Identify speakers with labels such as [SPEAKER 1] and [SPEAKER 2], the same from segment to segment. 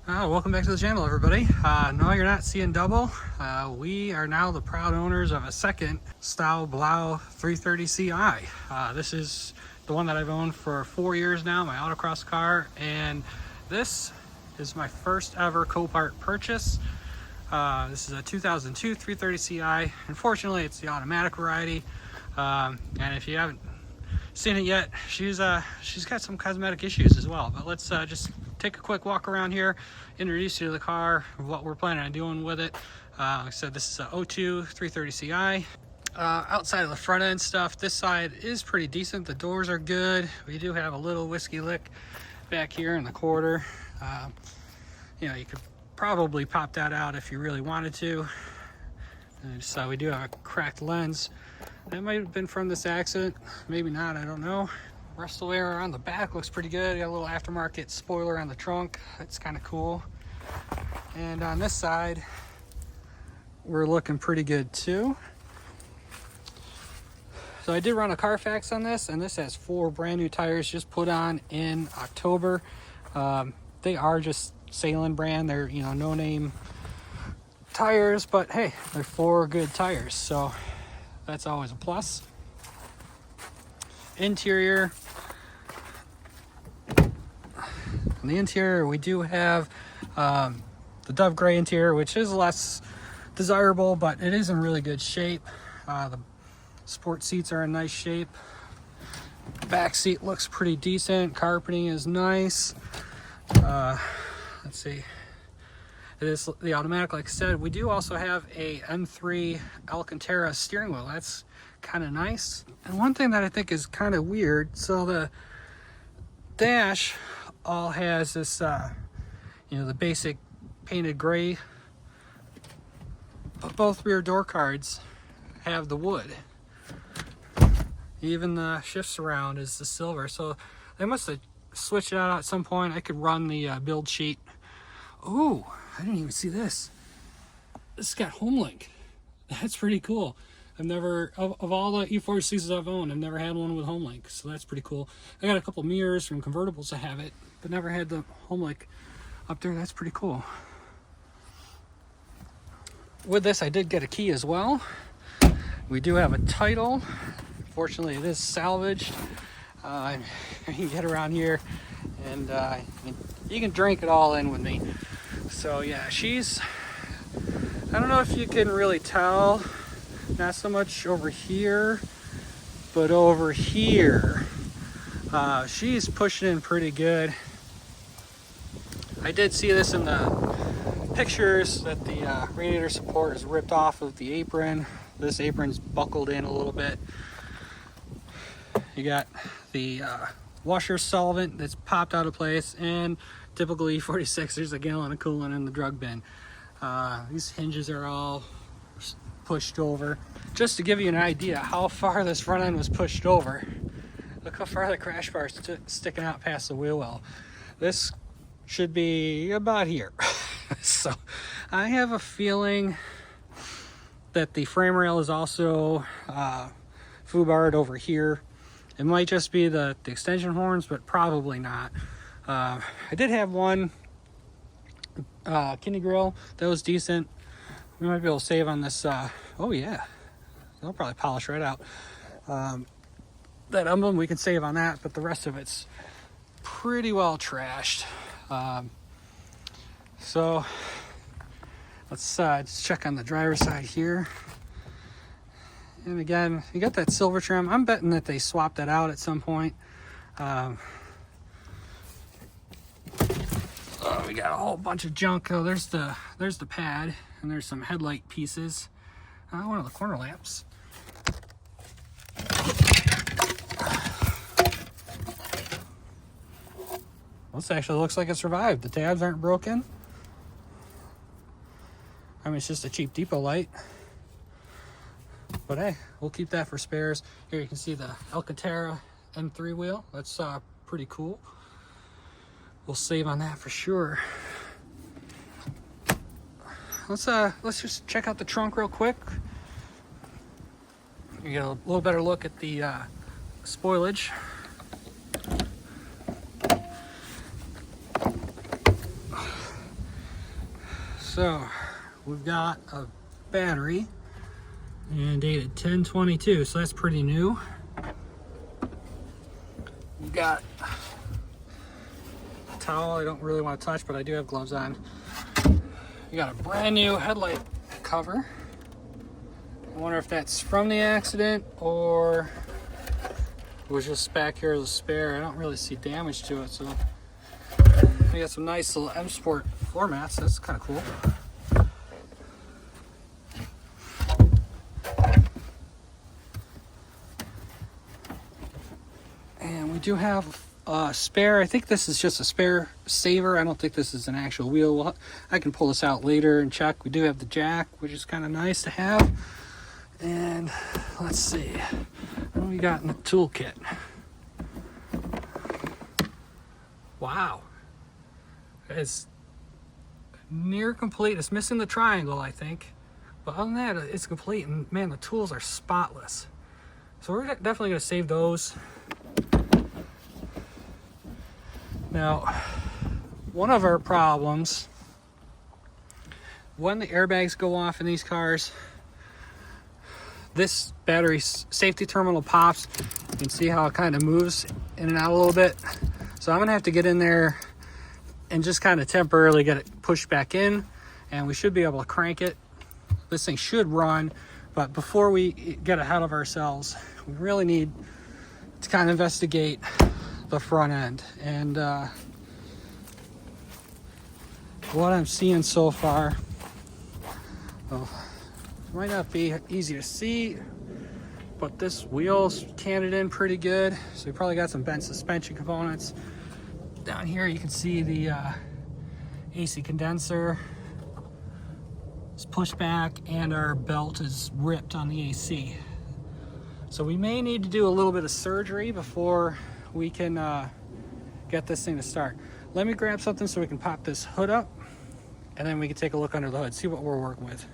[SPEAKER 1] Welcome back to the channel, everybody. No, you're not seeing double. We are now the proud owners of a second Style Blau 330 Ci. This is the one that I've owned for 4 years now, my autocross car, and this is my first ever Copart purchase. This is a 2002 330 Ci. Unfortunately, it's the automatic variety, and if you haven't seen it yet, she's got some cosmetic issues as well. But let's just take a quick walk around here, introduce you to the car, what we're planning on doing with it. Like I said, this is a 02 330 Ci. Outside of the front end stuff, this side is pretty decent. The doors are good. We do have a little whiskey lick back here in the quarter. You know, you could probably pop that out if you really wanted to. And so we do have a cracked lens. That might have been from this accident, maybe not, I don't know. Rest of the way around the back looks pretty good. Got a little aftermarket spoiler on the trunk. That's kind of cool. And on this side, we're looking pretty good too. So I did run a Carfax on this, and this has 4 brand new tires just put on in October. They are just Salem brand. They're, you know, no name tires, but hey, they're 4 good tires, so that's always a plus. Interior. On the interior, we do have the dove gray interior, which is less desirable, but it is in really good shape. The sport seats are in nice shape. Back seat looks pretty decent. Carpeting is nice. Let's see. It is the automatic, like I said. We do also have a M3 Alcantara steering wheel. That's kind of nice. And one thing that I think is kind of weird, so the dash all has this, you know, the basic painted gray, but both rear door cards have the wood. Even the shift surround is the silver, so they must have switched it out at some point. I could run the build sheet. Ooh, I didn't even see this. This got HomeLink. That's pretty cool. I've never, of all the E46s I've owned, I've never had one with HomeLink, so that's pretty cool. I got a couple mirrors from convertibles that have it, but never had the HomeLink up there. That's pretty cool. With this, I did get a key as well. We do have a title. Fortunately, it is salvaged. You can get around here, and you can drink it all in with me. So yeah, she's, I don't know if you can really tell, not so much over here, but over here, she's pushing in pretty good. I did see this in the pictures that the radiator support is ripped off of the apron. This apron's buckled in a little bit. You got the washer solvent that's popped out of place, and typical E46, there's a gallon of coolant in the drug bin. These hinges are all pushed over. Just to give you an idea how far this front end was pushed over, look how far the crash bar is sticking out past the wheel well. This should be about here. So I have a feeling that the frame rail is also foobarred over here. It might just be the extension horns, but probably not. I did have one kidney grill that was decent. We might be able to save on this. Oh yeah, they'll probably polish right out. That emblem, we can save on that, but the rest of it's pretty well trashed. So let's just check on the driver's side here. And again, you got that silver trim. I'm betting that they swapped that out at some point. Oh, we got a whole bunch of junk. Oh, there's the pad, and there's some headlight pieces. One of the corner lamps. This actually looks like it survived. The tabs aren't broken. I mean, it's just a cheap depot light. But hey, we'll keep that for spares. Here you can see the Alcantara M3 wheel. That's pretty cool. We'll save on that for sure. Let's just check out the trunk real quick. You get a little better look at the spoilage. So we've got a battery and dated 10/22, so that's pretty new. We've got a towel I don't really want to touch, but I do have gloves on. We got a brand new headlight cover. I wonder if that's from the accident or it was just back here as a spare. I don't really see damage to it, so we got some nice little M Sport floor mats. That's kind of cool. And we do have a spare. I think this is just a spare saver. I don't think this is an actual wheel. I can pull this out later and check. We do have the jack, which is kind of nice to have. And let's see what we got in the toolkit. Wow, it's near complete. It's missing the triangle, I think, but other than that, it's complete. And man, the tools are spotless. So we're definitely going to save those. Now, one of our problems when the airbags go off in these cars, this battery safety terminal pops. You can see how it kind of moves in and out a little bit. So I'm gonna have to get in there and just kind of temporarily get it pushed back in, and we should be able to crank it. This thing should run, but before we get ahead of ourselves, we really need to kind of investigate the front end. And what I'm seeing so far, might not be easy to see, but this wheel's canted in pretty good. So we probably got some bent suspension components. Down here you can see the AC condenser is pushed back and our belt is ripped on the AC. So we may need to do a little bit of surgery before we can get this thing to start. Let me grab something so we can pop this hood up, and then we can take a look under the hood, see what we're working with.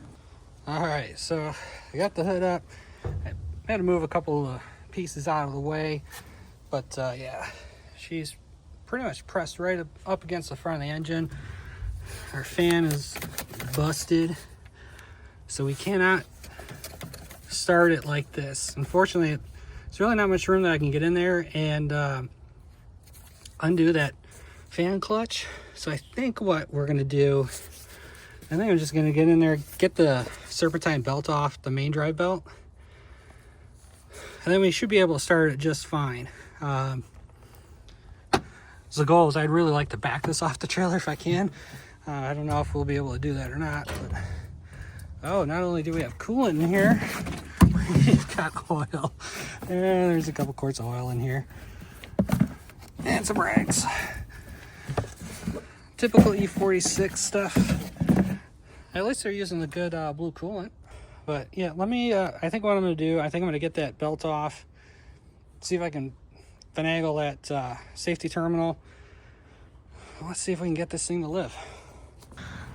[SPEAKER 1] All right, so I got the hood up. I had to move a couple of pieces out of the way, but yeah, she's pretty much pressed right up against the front of the engine. Our fan is busted, so we cannot start it like this. Unfortunately, there's really not much room that I can get in there and undo that fan clutch. So I think what we're gonna do, I think I'm just gonna get in there, get the serpentine belt off the main drive belt, and then we should be able to start it just fine. So the goal is I'd really like to back this off the trailer if I can. I don't know if we'll be able to do that or not, but oh, not only do we have coolant in here, we've got oil. And there's a couple quarts of oil in here. And some rags. Typical E46 stuff. At least they're using the good blue coolant. But yeah, let me, I think what I'm going to do, I think I'm going to get that belt off. See if I can finagle that safety terminal. Let's see if we can get this thing to live.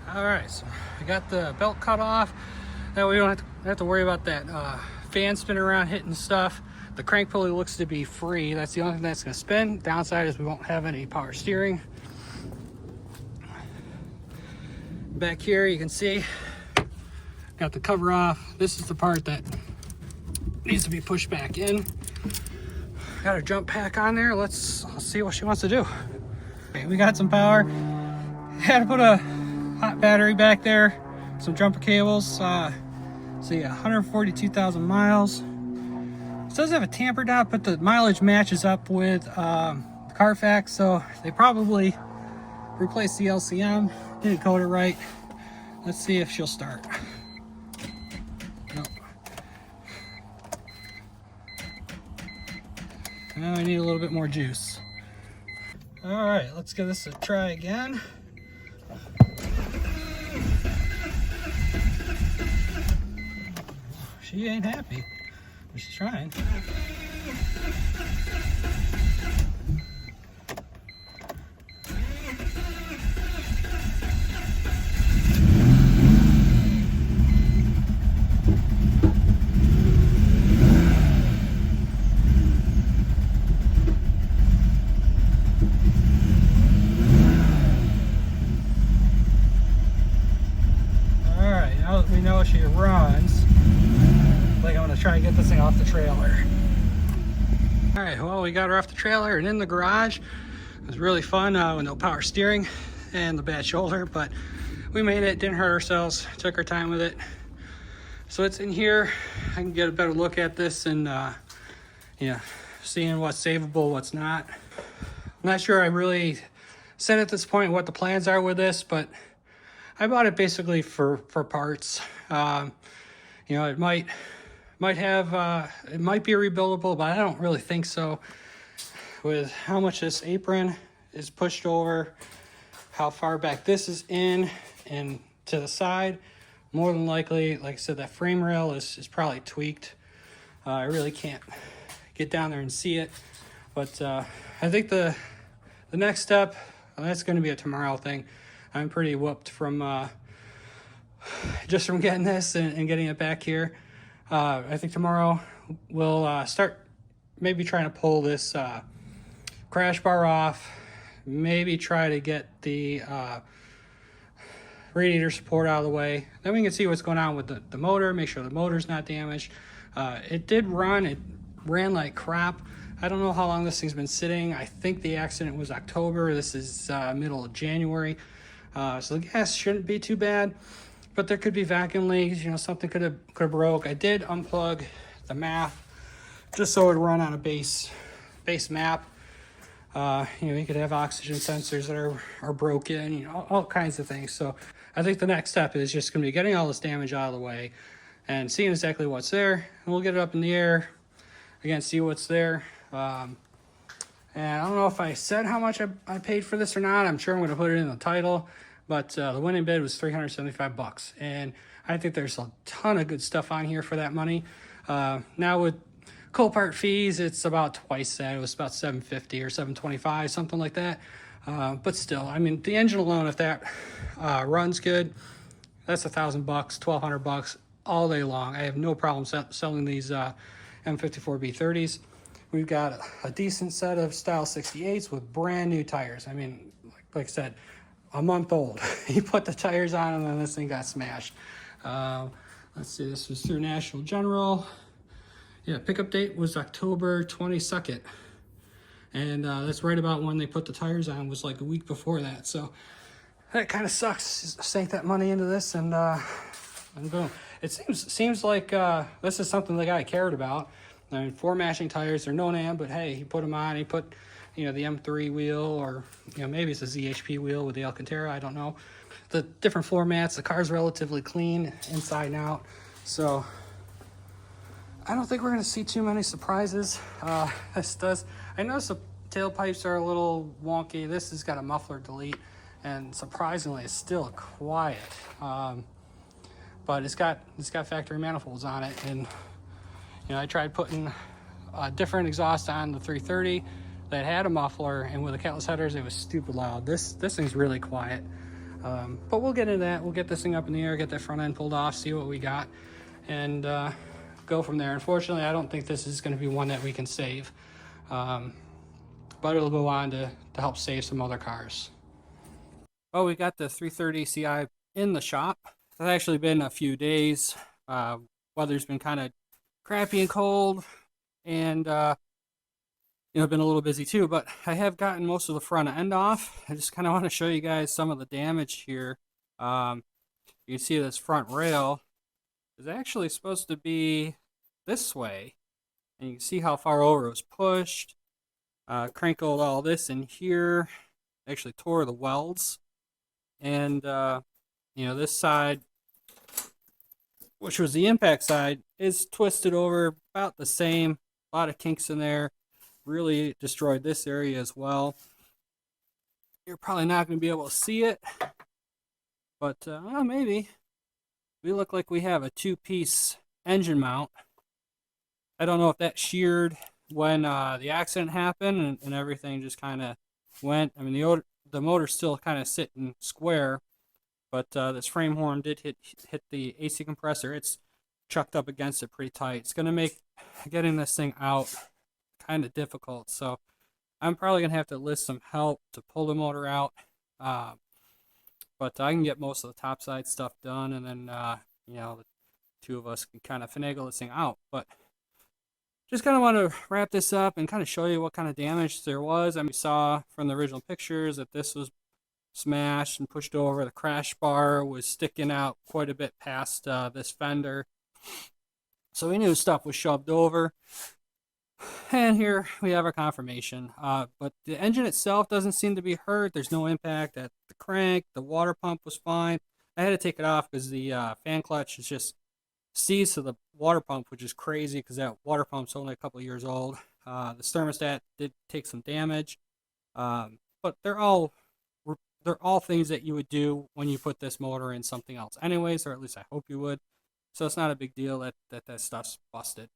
[SPEAKER 1] Alright, so I got the belt cut off. That way we don't have to worry about that fan spinning around hitting stuff. The crank pulley looks to be free. That's the only thing that's going to spin. Downside is we won't have any power steering. Back here you can see, got the cover off. This is the part that needs to be pushed back in. Got a jump pack on there. Let's see what she wants to do. Okay, we got some power. Had to put a hot battery back there, some jumper cables. See, 142,000 miles. It does have a tamper dot, but the mileage matches up with the Carfax, so they probably replaced the LCM, didn't code it right. Let's see if she'll start. Nope. Now I need a little bit more juice. All right, let's give this a try again. She ain't happy, but she's trying. she runs. I think I'm gonna try and get this thing off the trailer. All right, well, we got her off the trailer and in the garage. It was really fun with no power steering and the bad shoulder, but we made it, didn't hurt ourselves, took our time with it. So it's in here. I can get a better look at this and yeah, seeing what's savable, what's not. I'm not sure I really said at this point what the plans are with this, but I bought it basically for parts. You know, it might have it might be rebuildable, but I don't really think so. With how much this apron is pushed over, how far back this is in and to the side, more than likely, like I said, that frame rail is probably tweaked. I really can't get down there and see it, but I think the next step, that's going to be a tomorrow thing. I'm pretty whooped from just from getting this and getting it back here. I think tomorrow we'll start maybe trying to pull this crash bar off, maybe try to get the radiator support out of the way. Then we can see what's going on with the motor, make sure the motor's not damaged. It did run, it ran like crap. I don't know how long this thing's been sitting. I think the accident was October. This is middle of January. So the gas shouldn't be too bad, but there could be vacuum leaks, you know, something could have broke. I did unplug the map just so it would run on a base map. You know, you could have oxygen sensors that are broken, you know, all kinds of things. So I think the next step is just going to be getting all this damage out of the way and seeing exactly what's there. And we'll get it up in the air, again, see what's there. And I don't know if I said how much I paid for this or not. I'm sure I'm going to put it in the title, but the winning bid was $375. And I think there's a ton of good stuff on here for that money. Now with Copart fees, it's about twice that. It was about $750 or $725, something like that. But still, I mean, the engine alone, if that runs good, that's $1,000, $1,200 all day long. I have no problem selling these M54B30s. We've got a decent set of Style 68s with brand new tires. I mean, like I said, a month old. He put the tires on and then this thing got smashed. Let's see, this was through National General. Yeah, pickup date was October 22nd. And that's right about when they put the tires on, was like a week before that. So that kind of sucks. Just sink that money into this and boom. It seems like this is something the guy cared about. I mean, 4 mashing tires, they're no-name, but hey, he put them on. He put, you know, the M3 wheel, or, you know, maybe it's a ZHP wheel with the Alcantara, I don't know. The different floor mats, the car's relatively clean inside and out. So I don't think we're going to see too many surprises. This does, I noticed the tailpipes are a little wonky. This has got a muffler delete, and surprisingly, it's still quiet. But it's got factory manifolds on it, and you know, I tried putting a different exhaust on the 330 that had a muffler, and with the catless headers, it was stupid loud. This thing's really quiet. But we'll get into that. We'll get this thing up in the air, get that front end pulled off, see what we got, and go from there. Unfortunately, I don't think this is going to be one that we can save, but it'll go on to help save some other cars. Well, we got the 330 CI in the shop. It's actually been a few days. Weather's been kind of crappy and cold, and you know, been a little busy too, but I have gotten most of the front end off. I just kind of want to show you guys some of the damage here. You can see this front rail is actually supposed to be this way, and you can see how far over it was pushed. Crinkled all this in here, actually tore the welds, and you know, this side, which was the impact side, is twisted over about the same. A lot of kinks in there. Really destroyed this area as well. You're probably not going to be able to see it, but maybe. We look like we have a 2-piece engine mount. I don't know if that sheared when the accident happened and everything just kind of went. I mean, the motor's still kind of sitting square, but this frame horn did hit the AC compressor. It's chucked up against it pretty tight. It's going to make getting this thing out kind of difficult. So I'm probably going to have to enlist some help to pull the motor out. But I can get most of the topside stuff done, and then you know, two of us can kind of finagle this thing out. But just kind of want to wrap this up and kind of show you what kind of damage there was. I mean, we saw from the original pictures that this was smashed and pushed over. The crash bar was sticking out quite a bit past this fender. So we knew stuff was shoved over. And here we have our confirmation. But the engine itself doesn't seem to be hurt. There's no impact at the crank. The water pump was fine. I had to take it off because the fan clutch is just seized to the water pump, which is crazy because that water pump's only a couple of years old. The thermostat did take some damage, but they're all things that you would do when you put this motor in something else, anyways, or at least I hope you would. So it's not a big deal that stuff's busted.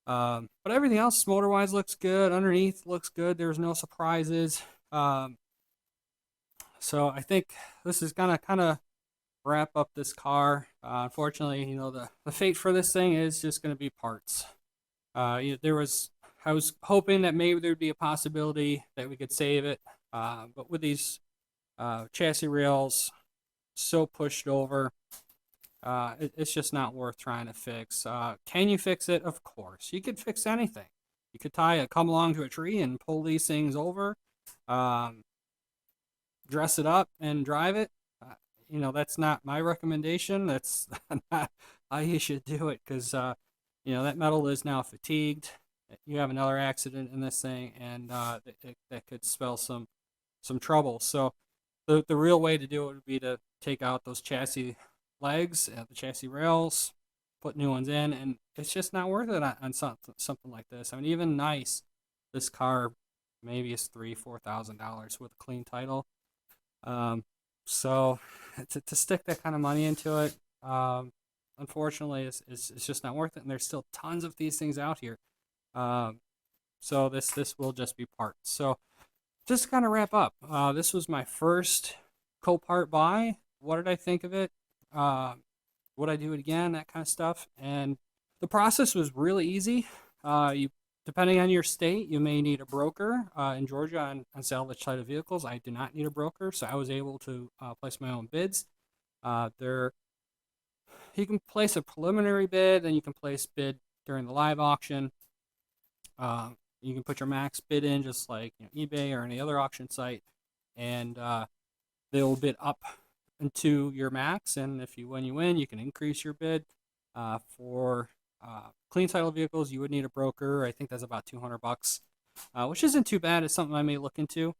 [SPEAKER 1] But everything else motor-wise looks good. Underneath looks good. There's no surprises. So I think this is gonna kind of wrap up this car. Unfortunately, the fate for this thing is just gonna be parts. I was hoping that maybe there'd be a possibility that we could save it, but with these chassis rails so pushed over, it's just not worth trying to fix. Can you fix it? Of course. You could fix anything. You could come along to a tree and pull these things over, dress it up and drive it. That's not my recommendation. That's not how you should do it because, that metal is now fatigued. You have another accident in this thing, and that could spell some trouble. So the real way to do it would be to take out those chassis legs, the chassis rails, put new ones in, and it's just not worth it on something like this. I mean, even nice, this car maybe is $3,000-$4,000 with a clean title. So to stick that kind of money into it, unfortunately, it's just not worth it. And there's still tons of these things out here. So this will just be parts. So just to kind of wrap up, this was my first Copart buy. What did I think of it? Would I do it again? That kind of stuff. And the process was really easy. Depending on your state, you may need a broker. In Georgia, on salvage title vehicles, I do not need a broker, so I was able to place my own bids. You can place a preliminary bid, then you can place bid during the live auction. You can put your max bid in, just like eBay or any other auction site, and they'll bid up into your max. And when you win, you can increase your bid. For clean title vehicles, you would need a broker. I think that's about $200, which isn't too bad. It's something I may look into.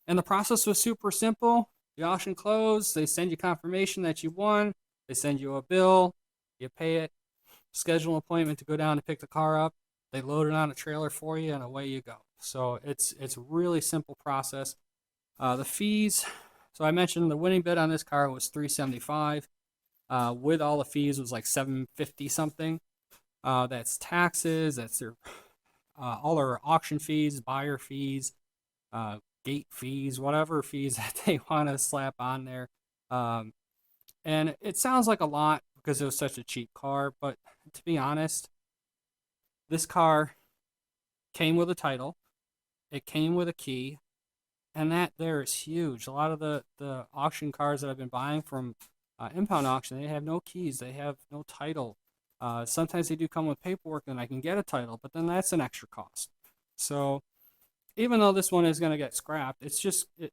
[SPEAKER 1] And the process was super simple. The auction closed. They send you confirmation that you won. They send you a bill. You pay it. Schedule an appointment to go down and pick the car up. They load it on a trailer for you, and away you go. So it's a really simple process. The fees. So I mentioned the winning bid on this car was $375. With all the fees, it was like $750 something. That's taxes. That's their all their auction fees, buyer fees, gate fees, whatever fees that they want to slap on there. And it sounds like a lot because it was such a cheap car, but to be honest, this car came with a title. It came with a key, and that there is huge. A lot of the auction cars that I've been buying from impound auction, they have no keys, they have no title. Sometimes they do come with paperwork and I can get a title, but then that's an extra cost. So even though this one is going to get scrapped, it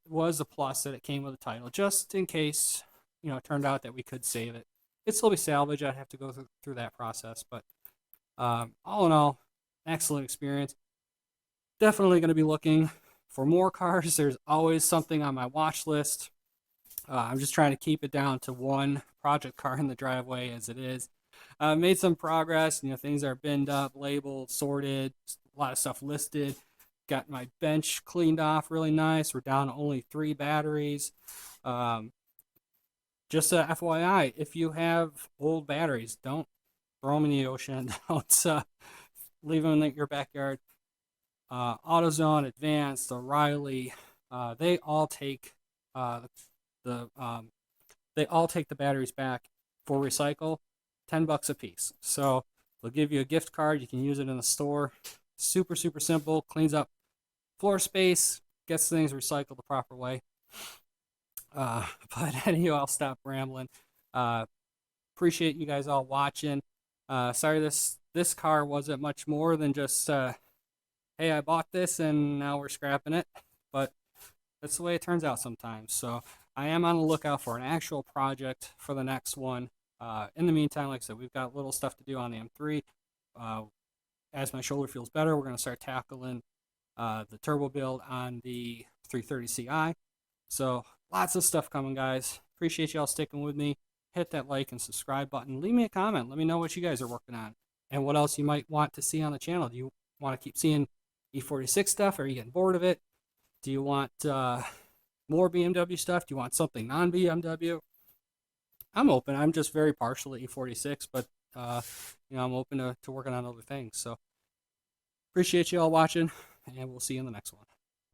[SPEAKER 1] was a plus that it came with a title, just in case it turned out that we could save it. It'd still be salvage. I'd have to go through that process, but all in all, excellent experience. Definitely going to be looking for more cars. There's always something on my watch list. I'm just trying to keep it down to one project car in the driveway as it is. Made some progress. Things are binned up, labeled, sorted, a lot of stuff listed. Got my bench cleaned off really nice. We're down to only 3 batteries. Just a FYI, if you have old batteries, don't throw them in the ocean. Don't leave them in your backyard. AutoZone, Advanced, O'Reilly, they all take the batteries back for recycle, $10 a piece. So they'll give you a gift card. You can use it in the store. Super, super simple. Cleans up floor space. Gets things recycled the proper way. But anyway, I'll stop rambling. Appreciate you guys all watching. Sorry, this car wasn't much more than just hey, I bought this and now we're scrapping it, but that's the way it turns out sometimes. So I am on the lookout for an actual project for the next one. In the meantime, like I said, we've got little stuff to do on the M3. Uh, as my shoulder feels better, we're going to start tackling the turbo build on the 330 Ci. So lots of stuff coming, guys. Appreciate y'all sticking with me. Hit that like and subscribe button. Leave me a comment. Let me know what you guys are working on and what else you might want to see on the channel. Do you want to keep seeing E46 stuff? Or are you getting bored of it? Do you want more BMW stuff? Do you want something non-BMW? I'm open. I'm just very partial to E46, but I'm open to working on other things. So appreciate you all watching, and we'll see you in the next one.